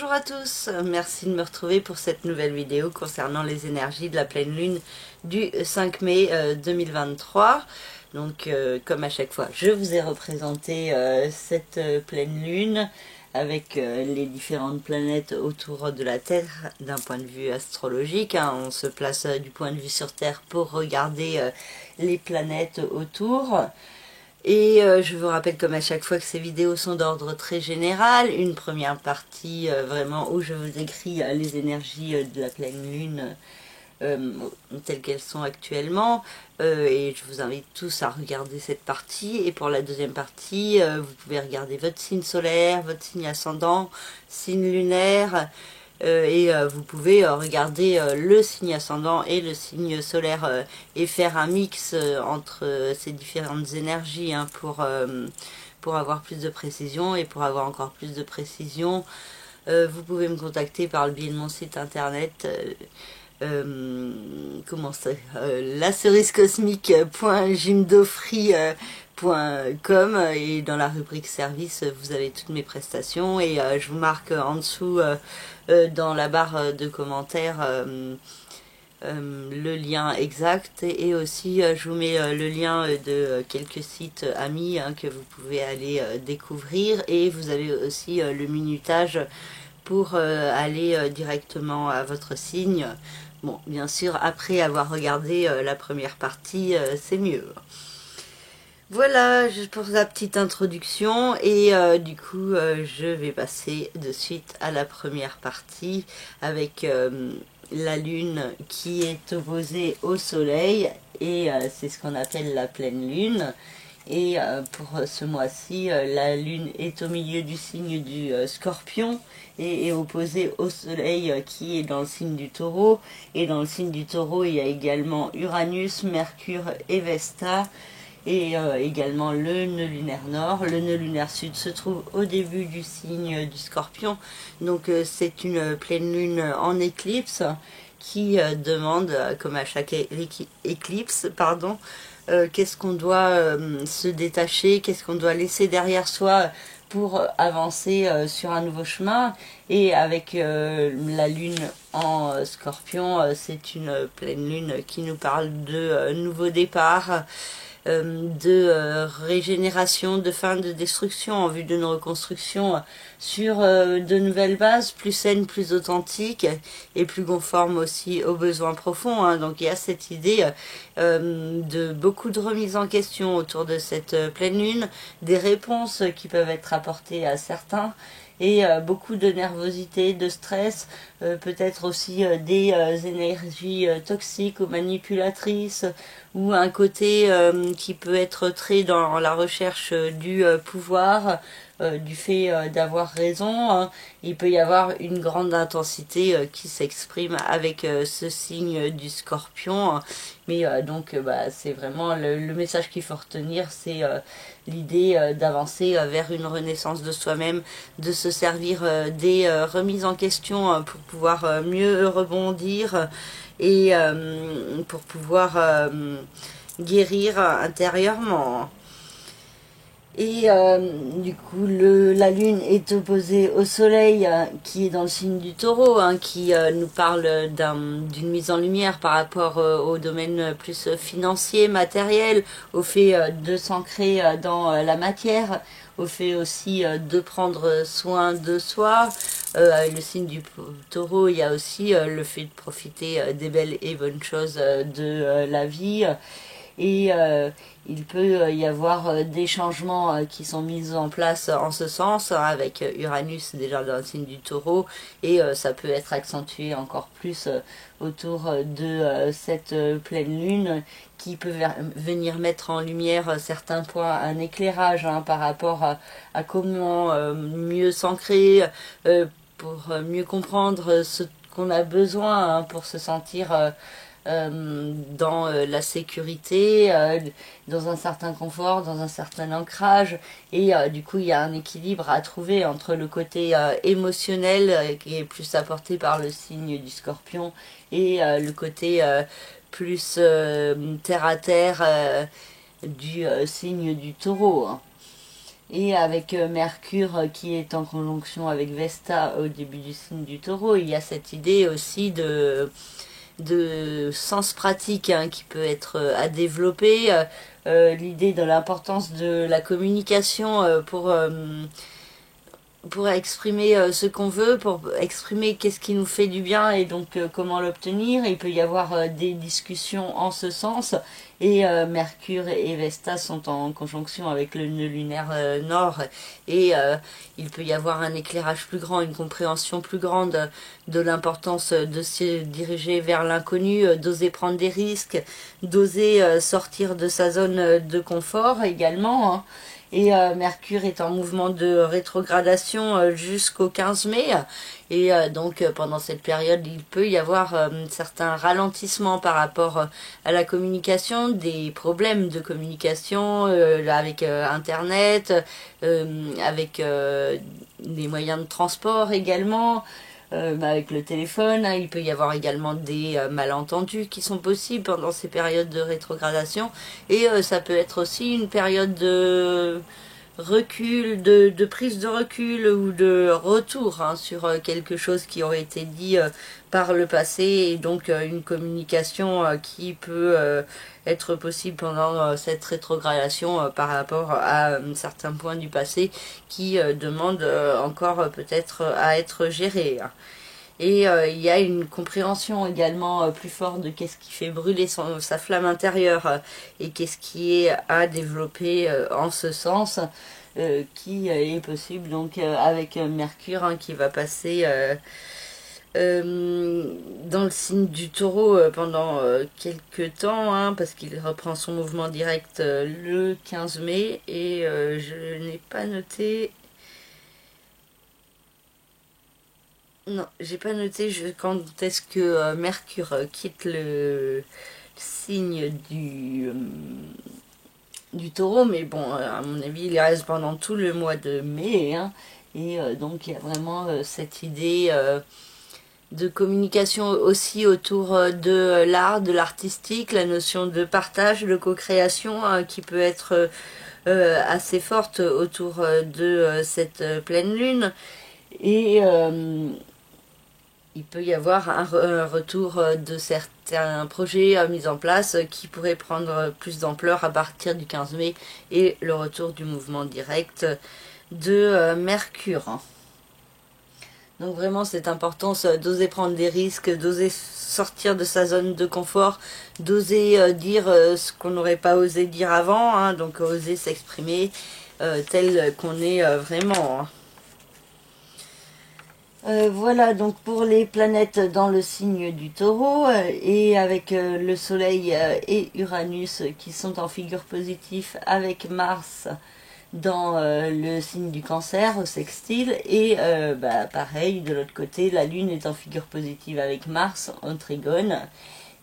Bonjour à tous, merci de me retrouver pour cette nouvelle vidéo concernant les énergies de la pleine lune du 5 mai 2023. Donc comme à chaque fois, je vous ai représenté cette pleine lune avec les différentes planètes autour de la Terre d'un point de vue astrologique. On se place du point de vue sur Terre pour regarder les planètes autour. Et je vous rappelle comme à chaque fois que ces vidéos sont d'ordre très général. Une première partie vraiment où je vous décris les énergies de la pleine lune telles qu'elles sont actuellement. Et je vous invite tous à regarder cette partie. Et pour la deuxième partie, vous pouvez regarder votre signe solaire, votre signe ascendant, signe lunaire. Vous pouvez regarder le signe ascendant et le signe solaire et faire un mix entre ces différentes énergies pour avoir plus de précision. Et pour avoir encore plus de précision, vous pouvez me contacter par le biais de mon site internet lacerisecosmique.jimdofree.com et dans la rubrique service vous avez toutes mes prestations et je vous marque en dessous dans la barre de commentaires le lien exact et aussi je vous mets le lien de quelques sites amis que vous pouvez aller découvrir, et vous avez aussi le minutage pour aller directement à votre signe. Bon, bien sûr, après avoir regardé la première partie, c'est mieux. Voilà pour la petite introduction, et du coup je vais passer de suite à la première partie avec la lune qui est opposée au soleil, et c'est ce qu'on appelle la pleine lune. Et pour ce mois-ci, la lune est au milieu du signe du scorpion et est opposée au soleil qui est dans le signe du taureau. Et dans le signe du taureau, il y a également Uranus, Mercure et Vesta. Et également le nœud lunaire nord. Le nœud lunaire sud se trouve au début du signe du scorpion. Donc c'est une pleine lune en éclipse qui demande, comme à chaque éclipse, pardon, qu'est-ce qu'on doit se détacher, qu'est-ce qu'on doit laisser derrière soi pour avancer sur un nouveau chemin. Et avec la lune en scorpion, c'est une pleine lune qui nous parle de nouveau départ, de régénération, de fin de destruction en vue d'une reconstruction sur de nouvelles bases, plus saines, plus authentiques et plus conformes aussi aux besoins profonds. Donc il y a cette idée de beaucoup de remises en question autour de cette pleine lune, des réponses qui peuvent être apportées à certains, et beaucoup de nervosité, de stress, peut-être aussi des énergies toxiques ou manipulatrices, ou un côté qui peut être très dans la recherche du pouvoir, du fait d'avoir raison. Il peut y avoir une grande intensité qui s'exprime avec ce signe du scorpion. Mais donc c'est vraiment le message qu'il faut retenir, c'est l'idée d'avancer vers une renaissance de soi-même, de se servir des remises en question pour pouvoir mieux rebondir, et pour pouvoir guérir intérieurement. Et du coup la lune est opposée au soleil qui est dans le signe du taureau, qui nous parle d'une mise en lumière par rapport au domaine plus financier, matériel, au fait de s'ancrer dans la matière, au fait aussi de prendre soin de soi. Avec le signe du taureau, il y a aussi le fait de profiter des belles et bonnes choses de la vie. Et il peut y avoir des changements qui sont mis en place en ce sens, avec Uranus déjà dans le signe du taureau, et ça peut être accentué encore plus autour de cette pleine lune, qui peut venir mettre en lumière certains points, un éclairage par rapport à comment mieux s'ancrer, pour mieux comprendre ce qu'on a besoin pour se sentir dans la sécurité, dans un certain confort, dans un certain ancrage. Et du coup il y a un équilibre à trouver entre le côté émotionnel qui est plus apporté par le signe du scorpion, et le côté plus terre à terre du signe du taureau. Et avec Mercure qui est en conjonction avec Vesta au début du signe du Taureau, il y a cette idée aussi de sens pratique hein, qui peut être à développer. L'idée de l'importance de la communication pour exprimer ce qu'on veut, pour exprimer qu'est-ce qui nous fait du bien et donc comment l'obtenir. Il peut y avoir des discussions en ce sens. Et Mercure et Vesta sont en conjonction avec le nœud lunaire nord. Et il peut y avoir un éclairage plus grand, une compréhension plus grande de l'importance de se diriger vers l'inconnu, d'oser prendre des risques, d'oser sortir de sa zone de confort également. Hein. Et Mercure est en mouvement de rétrogradation jusqu'au 15 mai. Et donc pendant cette période, il peut y avoir certains ralentissements par rapport à la communication, des problèmes de communication avec Internet, avec les moyens de transport également. Avec le téléphone, hein, il peut y avoir également des malentendus qui sont possibles pendant ces périodes de rétrogradation et ça peut être aussi une période de recul, de prise de recul ou de retour hein, sur quelque chose qui aurait été dit par le passé et donc une communication qui peut être possible pendant cette rétrogradation par rapport à certains points du passé qui demandent encore peut-être à être gérés. Hein. Et il y a une compréhension également plus forte de qu'est-ce qui fait brûler sa flamme intérieure et qu'est-ce qui est à développer en ce sens, qui est possible donc avec Mercure hein, qui va passer dans le signe du Taureau pendant quelques temps, hein, parce qu'il reprend son mouvement direct le 15 mai et je n'ai pas noté. Non, j'ai pas noté quand est-ce que Mercure quitte le signe du Taureau, mais bon, à mon avis, il reste pendant tout le mois de mai, hein, et donc il y a vraiment cette idée de communication aussi autour de l'art, de l'artistique, la notion de partage, de co-création qui peut être assez forte autour de cette pleine lune. Et il peut y avoir un retour de certains projets mis en place qui pourraient prendre plus d'ampleur à partir du 15 mai et le retour du mouvement direct de Mercure. Donc vraiment cette importance d'oser prendre des risques, d'oser sortir de sa zone de confort, d'oser dire ce qu'on n'aurait pas osé dire avant, hein, donc oser s'exprimer tel qu'on est vraiment. Hein. Voilà donc pour les planètes dans le signe du Taureau et avec le Soleil et Uranus qui sont en figure positive avec Mars dans le signe du Cancer au sextile et pareil de l'autre côté la Lune est en figure positive avec Mars en trigone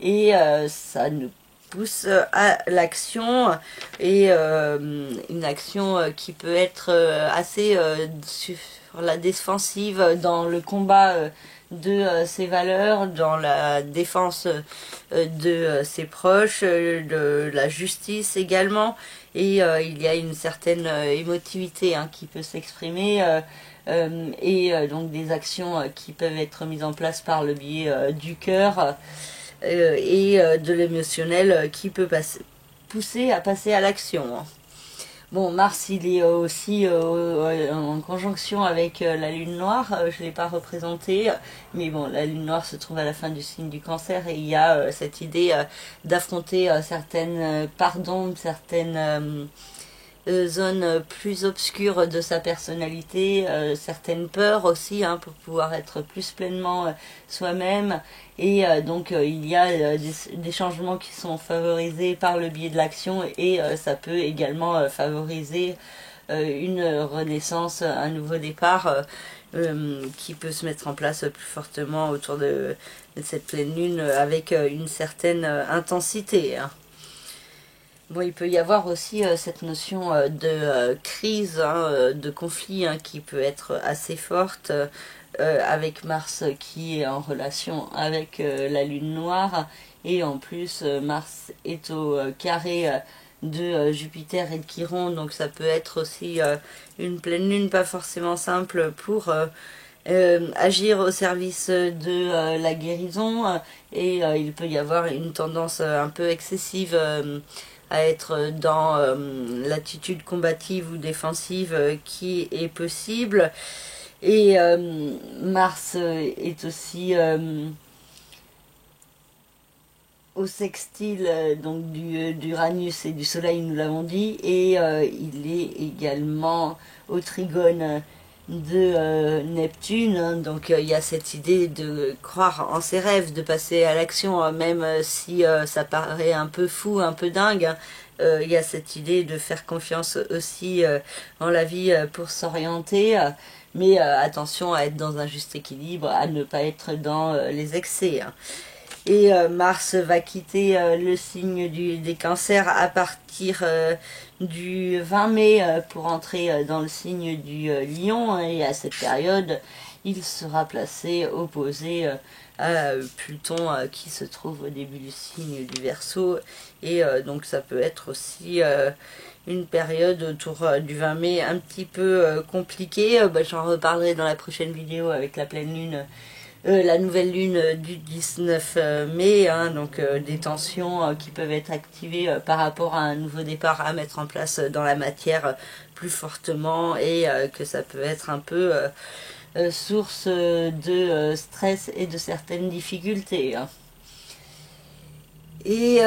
et ça nous pousse à l'action et une action qui peut être assez sur la défensive dans le combat de ses valeurs, dans la défense de ses proches, de la justice également et il y a une certaine émotivité hein, qui peut s'exprimer et donc des actions qui peuvent être mises en place par le biais du cœur et de l'émotionnel qui peut pousser à passer à l'action. Bon, Mars, il est aussi en conjonction avec la Lune Noire, je ne l'ai pas représenté, mais bon, la Lune Noire se trouve à la fin du signe du Cancer et il y a cette idée d'affronter certaines certaines zones plus obscures de sa personnalité, certaines peurs aussi, hein, pour pouvoir être plus pleinement soi-même. Et donc il y a des changements qui sont favorisés par le biais de l'action et ça peut également favoriser une renaissance, un nouveau départ qui peut se mettre en place plus fortement autour de cette pleine lune avec une certaine intensité. Hein. Bon, il peut y avoir aussi cette notion de crise, hein, de conflit hein, qui peut être assez forte avec Mars qui est en relation avec la Lune Noire et en plus Mars est au carré de Jupiter et de Chiron, donc ça peut être aussi une pleine lune pas forcément simple pour agir au service de la guérison, et il peut y avoir une tendance un peu excessive à être dans l'attitude combative ou défensive qui est possible. Et Mars est aussi au sextile donc d'Uranus et du Soleil, nous l'avons dit, et il est également au trigone de Neptune, hein. Donc il y a cette idée de croire en ses rêves, de passer à l'action, même si ça paraît un peu fou, un peu dingue, hein. Il y a cette idée de faire confiance aussi en la vie pour s'orienter, mais attention à être dans un juste équilibre, à ne pas être dans les excès, hein. Et Mars va quitter le signe des cancers à partir du 20 mai pour entrer dans le signe du lion, hein. Et à cette période, il sera placé opposé à Pluton qui se trouve au début du signe du Verseau. Et donc ça peut être aussi une période autour du 20 mai un petit peu compliquée. J'en reparlerai dans la prochaine vidéo avec la pleine lune. La nouvelle lune du 19 mai, hein, donc des tensions qui peuvent être activées par rapport à un nouveau départ à mettre en place dans la matière plus fortement, et que ça peut être un peu source de stress et de certaines difficultés, hein. Et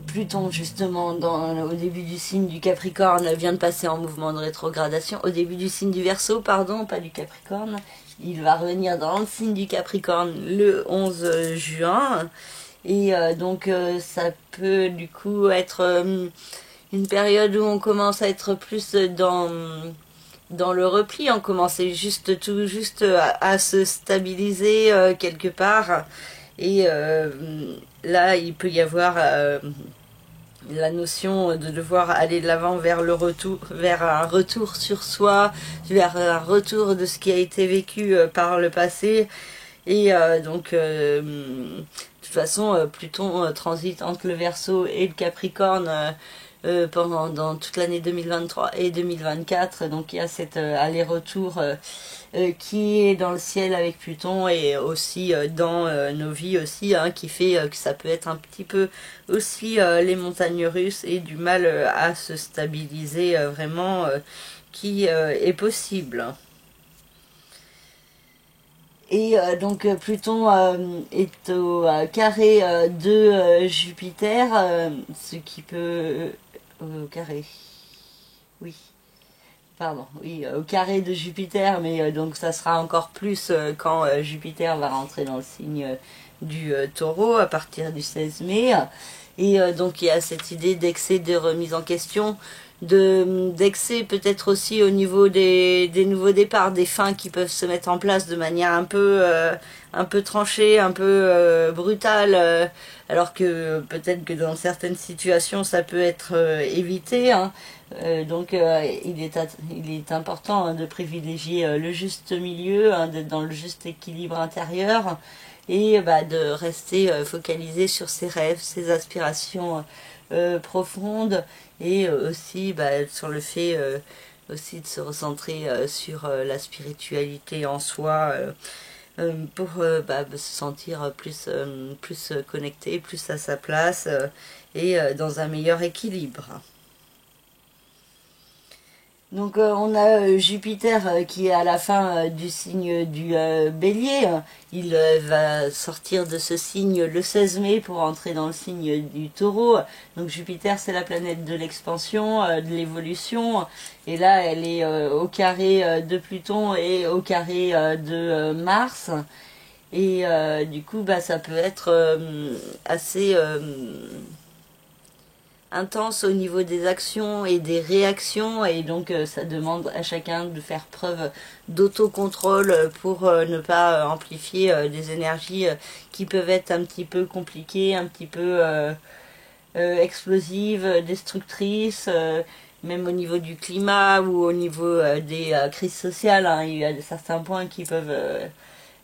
Pluton, justement, au début du signe du Capricorne, vient de passer en mouvement de rétrogradation. Au début du signe du Verseau, pardon, pas du Capricorne. Il va revenir dans le signe du Capricorne le 11 juin. Et donc, ça peut du coup être une période où on commence à être plus dans le repli. On commence tout juste à se stabiliser quelque part. Et là, il peut y avoir la notion de devoir aller de l'avant vers le retour, vers un retour sur soi, vers un retour de ce qui a été vécu par le passé. Et donc, de toute façon, Pluton transite entre le Verseau et le Capricorne dans toute l'année 2023 et 2024. Donc il y a cet aller-retour qui est dans le ciel avec Pluton, et aussi dans nos vies aussi, hein, qui fait que ça peut être un petit peu aussi les montagnes russes et du mal à se stabiliser vraiment, qui est possible. Et donc Pluton est au carré de Jupiter, ce qui peut... au carré... Oui. Pardon, oui, au carré de Jupiter, mais donc ça sera encore plus quand Jupiter va rentrer dans le signe du Taureau à partir du 16 mai. Et donc il y a cette idée d'excès, de remise en question, d'excès peut-être aussi au niveau des nouveaux départs, des fins qui peuvent se mettre en place de manière un peu tranchée, un peu brutale, alors que peut-être que dans certaines situations ça peut être évité, hein. Donc il est important, hein, de privilégier le juste milieu, hein, d'être dans le juste équilibre intérieur, et de rester focalisé sur ses rêves, ses aspirations profondes, et aussi sur le fait aussi de se recentrer sur la spiritualité en soi, pour se sentir plus connecté, plus à sa place, et dans un meilleur équilibre. Donc on a Jupiter qui est à la fin du signe du Bélier. Il va sortir de ce signe le 16 mai pour entrer dans le signe du Taureau. Donc Jupiter, c'est la planète de l'expansion, de l'évolution. Et là, elle est au carré de Pluton et au carré de Mars. Et du coup, ça peut être assez intense au niveau des actions et des réactions, et donc ça demande à chacun de faire preuve d'autocontrôle pour ne pas amplifier des énergies qui peuvent être un petit peu compliquées, un petit peu explosives, destructrices, même au niveau du climat ou au niveau des crises sociales, hein. Il y a certains points qui peuvent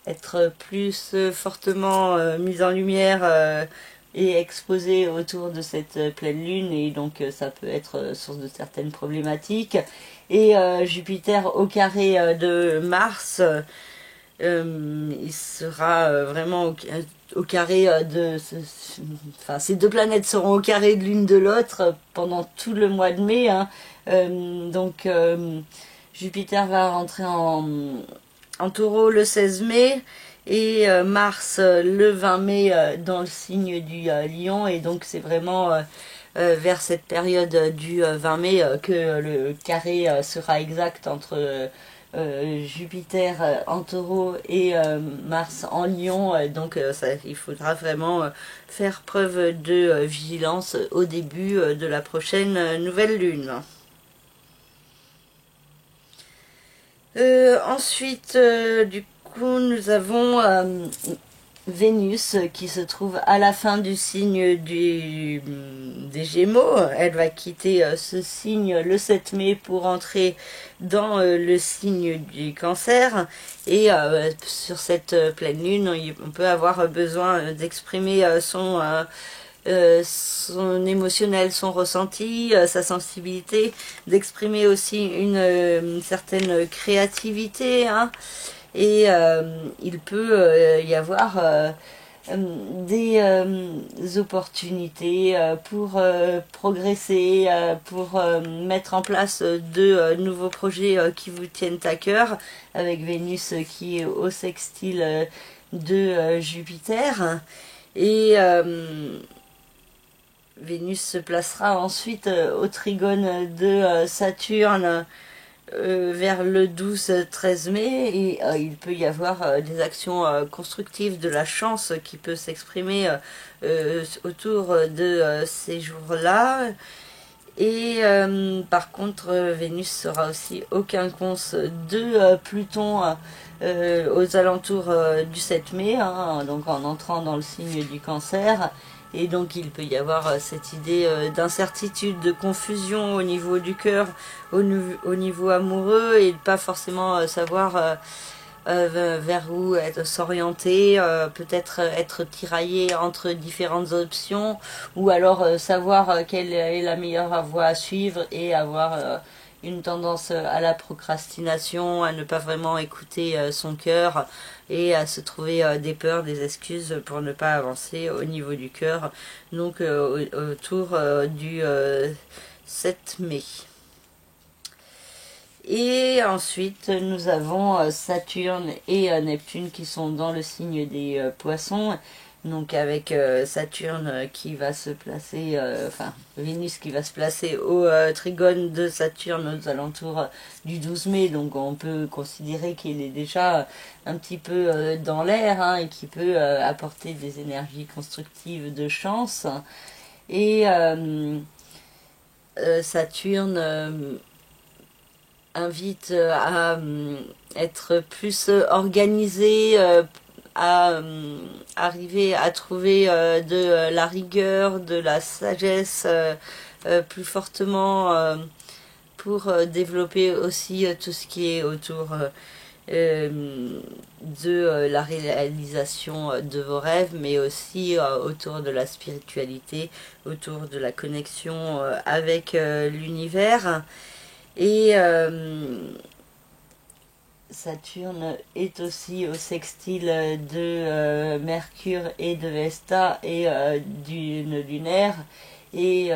être plus fortement mis en lumière est exposé autour de cette pleine lune, et donc ça peut être source de certaines problématiques. Et Jupiter au carré de Mars, il sera vraiment au carré enfin, ces deux planètes seront au carré de l'une de l'autre pendant tout le mois de mai, hein. Donc Jupiter va rentrer en Taureau le 16 mai et Mars le 20 mai dans le signe du Lion, et donc c'est vraiment vers cette période du 20 mai que le carré sera exact entre Jupiter en Taureau et Mars en Lion. Donc il faudra vraiment faire preuve de vigilance au début de la prochaine nouvelle lune. Ensuite, du coup, nous avons Vénus qui se trouve à la fin du signe des Gémeaux. Elle va quitter ce signe le 7 mai pour entrer dans le signe du Cancer. Et sur cette pleine lune, on peut avoir besoin d'exprimer son émotionnel, son ressenti, sa sensibilité, d'exprimer aussi une certaine créativité, hein. Et il peut y avoir des opportunités pour progresser, pour mettre en place de nouveaux projets qui vous tiennent à cœur, avec Vénus qui est au sextile de Jupiter. Et Vénus se placera ensuite au trigone de Saturne vers le 12-13 mai, et il peut y avoir des actions constructives, de la chance qui peut s'exprimer autour de ces jours-là. Et par contre, Vénus sera aussi au quinconce de Pluton aux alentours du 7 mai, hein, donc en entrant dans le signe du Cancer. Et donc il peut y avoir cette idée d'incertitude, de confusion au niveau du cœur, au niveau amoureux, et pas forcément savoir vers où s'orienter, peut-être être tiraillé entre différentes options, ou alors savoir quelle est la meilleure voie à suivre, et avoir une tendance à la procrastination, à ne pas vraiment écouter son cœur, et à se trouver des peurs, des excuses pour ne pas avancer au niveau du cœur, donc autour du 7 mai. Et ensuite, nous avons Saturne et Neptune qui sont dans le signe des Poissons. Donc avec Saturne qui va se placer, enfin Vénus qui va se placer au trigone de Saturne aux alentours du 12 mai. Donc on peut considérer qu'il est déjà un petit peu dans l'air, hein, et qui peut apporter des énergies constructives de chance. Et Saturne invite à être plus organisé, à arriver à trouver de la rigueur, de la sagesse plus fortement, pour développer aussi tout ce qui est autour de la réalisation de vos rêves, mais aussi autour de la spiritualité, autour de la connexion avec l'univers. Et Saturne est aussi au sextile de Mercure et de Vesta et d'une lunaire. Et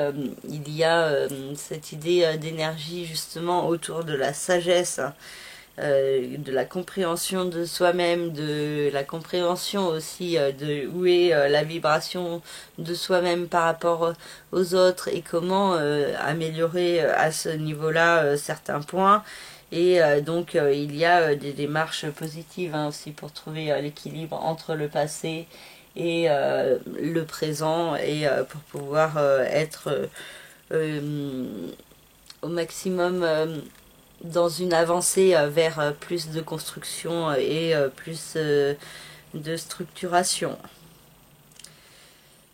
il y a cette idée d'énergie justement autour de la sagesse, de la compréhension de soi-même, de la compréhension aussi de où est la vibration de soi-même par rapport aux autres, et comment améliorer à ce niveau-là certains points. Et donc il y a des démarches positives, hein, aussi pour trouver l'équilibre entre le passé et le présent, et pour pouvoir être au maximum dans une avancée vers plus de construction et plus de structuration.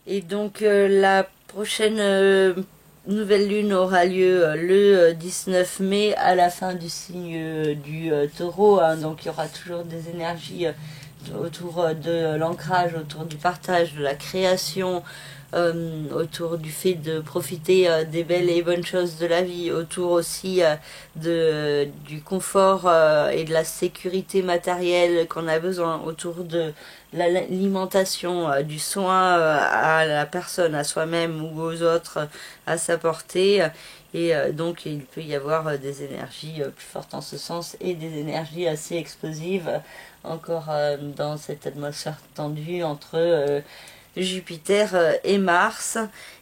Et donc la prochaine nouvelle lune aura lieu le 19 mai à la fin du signe du Taureau, hein, donc il y aura toujours des énergies autour de l'ancrage, autour du partage, de la création, autour du fait de profiter des belles et bonnes choses de la vie, autour aussi du confort et de la sécurité matérielle qu'on a besoin, autour de l'alimentation, du soin à la personne, à soi-même ou aux autres à sa portée. Et donc il peut y avoir des énergies plus fortes en ce sens et des énergies assez explosives encore dans cette atmosphère tendue entre Jupiter et Mars.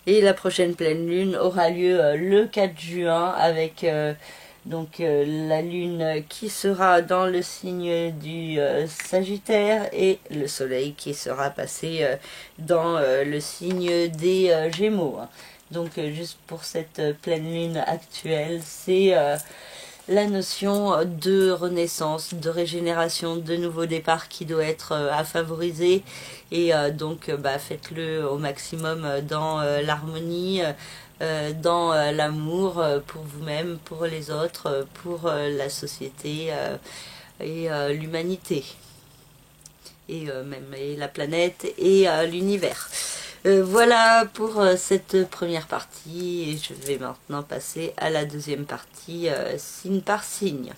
Et la prochaine pleine lune aura lieu le 4 juin avec la lune qui sera dans le signe du Sagittaire et le soleil qui sera passé dans le signe des Gémeaux. Donc juste pour cette pleine lune actuelle, c'est la notion de renaissance, de régénération, de nouveau départ qui doit être à favoriser. Et faites-le au maximum dans l'harmonie, dans l'amour pour vous-même, pour les autres, pour la société et l'humanité. Et même et la planète et l'univers. Voilà pour cette première partie et je vais maintenant passer à la deuxième partie signe par signe.